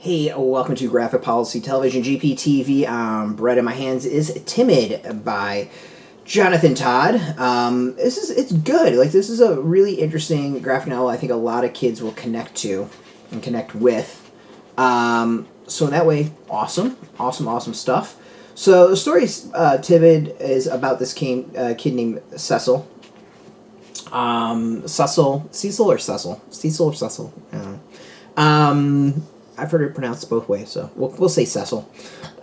Hey, welcome to Graphic Policy Television, GPTV. Bread in My Hands is Timid by Jonathan Todd. It's good. Like, this is a really interesting graphic novel I think a lot of kids will connect to and connect with. So in that way, awesome stuff. So the story, Timid, is about this kid named Cecil. Cecil or Cecil? Cecil or Cecil? I don't know. I've heard it pronounced both ways, so we'll say Cecil.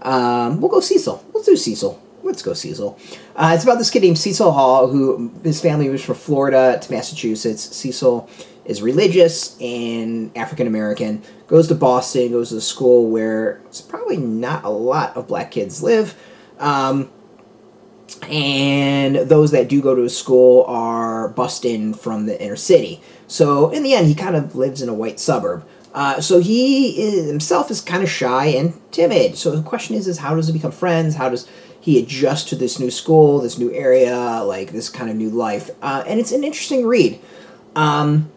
We'll go Cecil. Let's do Cecil. Let's go Cecil. It's about this kid named Cecil Hall, who his family was from Florida to Massachusetts. Cecil is religious and African American. Goes to Boston. Goes to a school where it's probably not a lot of black kids live. And those that do go to his school are bussed in from the inner city. So in the end, he kind of lives in a white suburb. So himself is kind of shy and timid. So the question is how does he become friends? How does he adjust to this new school, this new area, like this kind of new life? And it's an interesting read. The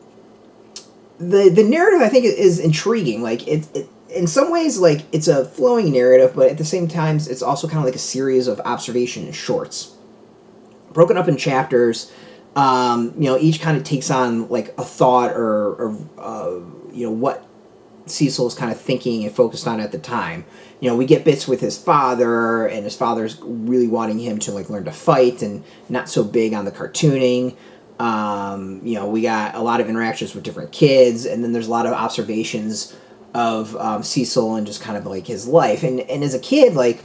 narrative, I think, is intriguing. Like it in some ways, like it's a flowing narrative, but at the same time, it's also kind of like a series of observation shorts, broken up in chapters. Each kind of takes on like a thought or what Cecil is kind of thinking and focused on at the time. We get bits with his father, and his father's really wanting him to like learn to fight and not so big on the cartooning. We got a lot of interactions with different kids, and then there's a lot of observations of Cecil and just kind of like his life. And as a kid, like,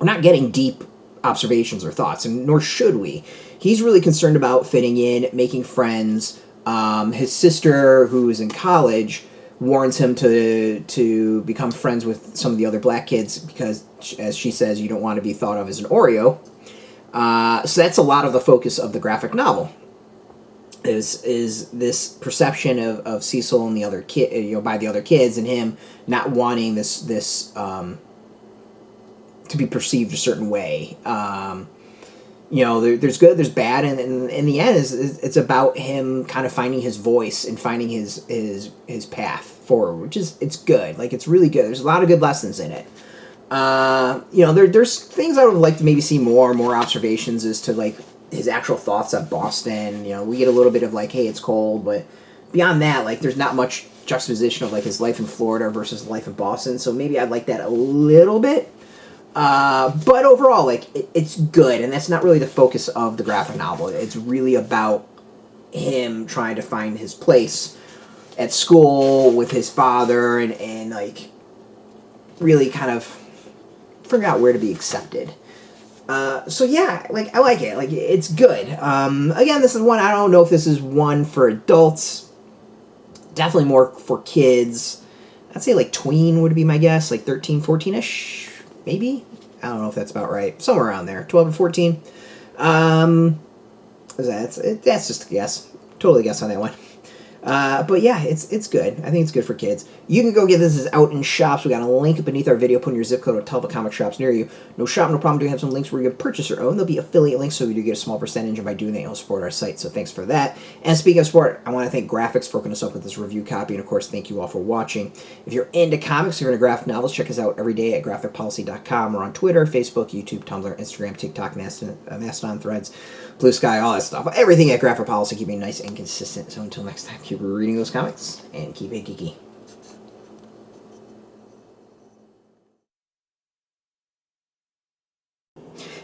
we're not getting deep observations or thoughts, and nor should we. He's really concerned about fitting in, making friends. His sister, who is in college, warns him to become friends with some of the other black kids because, as she says, you don't want to be thought of as an Oreo. So that's a lot of the focus of the graphic novel. Is this perception of Cecil and the other kid, by the other kids, and him not wanting this to be perceived a certain way. There's good, there's bad, and in the end, it's about him kind of finding his voice and finding his path forward, which is, it's good. Like, it's really good. There's a lot of good lessons in it. There's things I would like to maybe see more observations as to, like, his actual thoughts on Boston. We get a little bit of, like, hey, it's cold, but beyond that, like, there's not much juxtaposition of, like, his life in Florida versus life in Boston, so maybe I'd like that a little bit. But overall, like, it's good, and that's not really the focus of the graphic novel. It's really about him trying to find his place at school with his father and like, really kind of figure out where to be accepted. So yeah, like, I like it. Like, it's good. Again, this is one, I don't know if this is one for adults. Definitely more for kids. I'd say, like, tween would be my guess. Like, 13, 14-ish. Maybe? I don't know if that's about right. Somewhere around there. 12 and 14. That's just a guess. Totally guess on that one. But yeah, it's good. I think it's good for kids. You can go get this. It's out in shops. We got a link beneath our video. Put in your zip code or tell the comic shops near you. No shop, no problem. Do have some links where you can purchase your own. There'll be affiliate links, so we do get a small percentage, and by doing that, you'll support our site. So thanks for that. And speaking of support, I want to thank Graphics for hooking us up with this review copy, and of course, thank you all for watching. If you're into comics, you're into graphic novels, check us out every day at graphicpolicy.com. We're on Twitter, Facebook, YouTube, Tumblr, Instagram, TikTok, Mastodon, Threads, Blue Sky, all that stuff. Everything at Graphic Policy, keeping nice and consistent. So until next time, keep reading those comics and keep it geeky.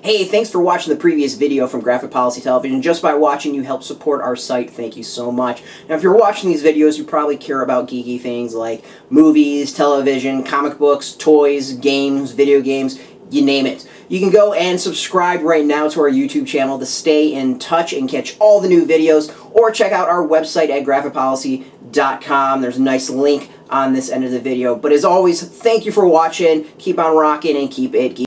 Hey, thanks for watching the previous video from Graphic Policy Television. Just by watching, you help support our site. Thank you so much. Now, if you're watching these videos, you probably care about geeky things like movies, television, comic books, toys, games, video games, you name it. You can go and subscribe right now to our YouTube channel to stay in touch and catch all the new videos, or check out our website at graphicpolicy.com. There's a nice link on this end of the video. But as always, thank you for watching. Keep on rocking and keep it geeky.